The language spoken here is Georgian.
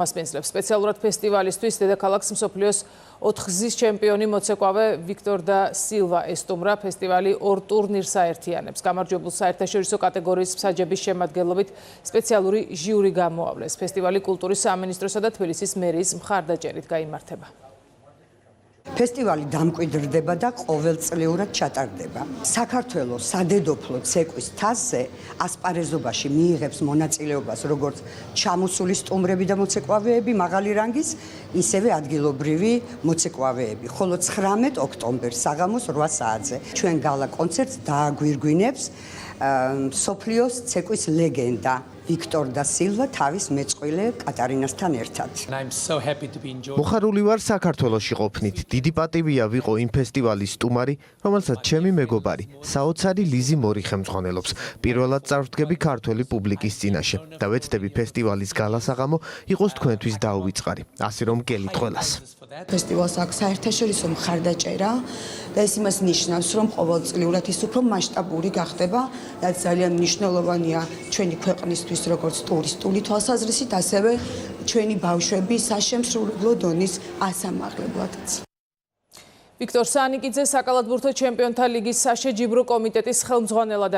მასპინძლებს სპეციალურად ფესტივალისთვის დედაქალაქს მსოფლიოს 4-გზის ჩემპიონი მოცეკვავე ვიქტორ და სილვა ესტუმრა ფესტივალი 2 ტურნირს აერთიანებს. გამარჯვებულ საერთაშორისო კატეგორიის მსაჯების შემადგენლობით სპეციალური ჟიური გამოავლეს. ფესტივალი კულტურის სამინისტროსა და თბილისის მერიის მხარდაჭერით გაიმართება. ფესტივალი დამკვიდრდება და ყოველწლიურად ჩატარდება. საქართველოს სადედოფლო ცეკვის თასზე ასპარეზობაში მიიღებს მონაწილეობას როგორც ჩამოსული სტუმრები და მოცეკვავეები მაღალი რანგის, ისევე ადგილობრივი მოცეკვავეები. ხოლო 19 ოქტომბერს საღამოს 8 საათზე ჩვენ გალა კონცერტს დააგვირგვინებს მსოფლიოს ცეკვის ლეგენდა ვიქტორ და სილვა თავის მეწყვილე კატარინასთან ერთად. მოხარული ვარ საქართველოში ყოფნით. დიდი პატივია ვიყო იმ ფესტივალის სტუმარი, რომელსაც ჩემი მეგობარი, საოცარი ლიზი მორი ხელმძღვანელობს. პირველად წარვდგები ქართველი პუბლიკის წინაშე და ვეცდები ფესტივალის გალასაღამო იყოს თქვენთვის დაუვიწყარი. ასე რომ გელით ყველას. ფესტივალს აქვს საერთაშორისო მხარდაჭერა და ეს იმას ნიშნავს, რომ ყოველწლიურად ის უფრო მასშტაბური გახდება, რაც ძალიან მნიშვნელოვანია ჩვენი ქვეყნისთვის, როგორც ტურისტული თვალსაზრისით, ასევე ჩვენი ბავშვები საშემსრულებლო დონის ასამაღლებლადაც. ვიქტორ სანიკიძე საკალათბურთო ჩემპიონთა ლიგის საშეჯიბრო კომიტეტის ხელმძღვანელად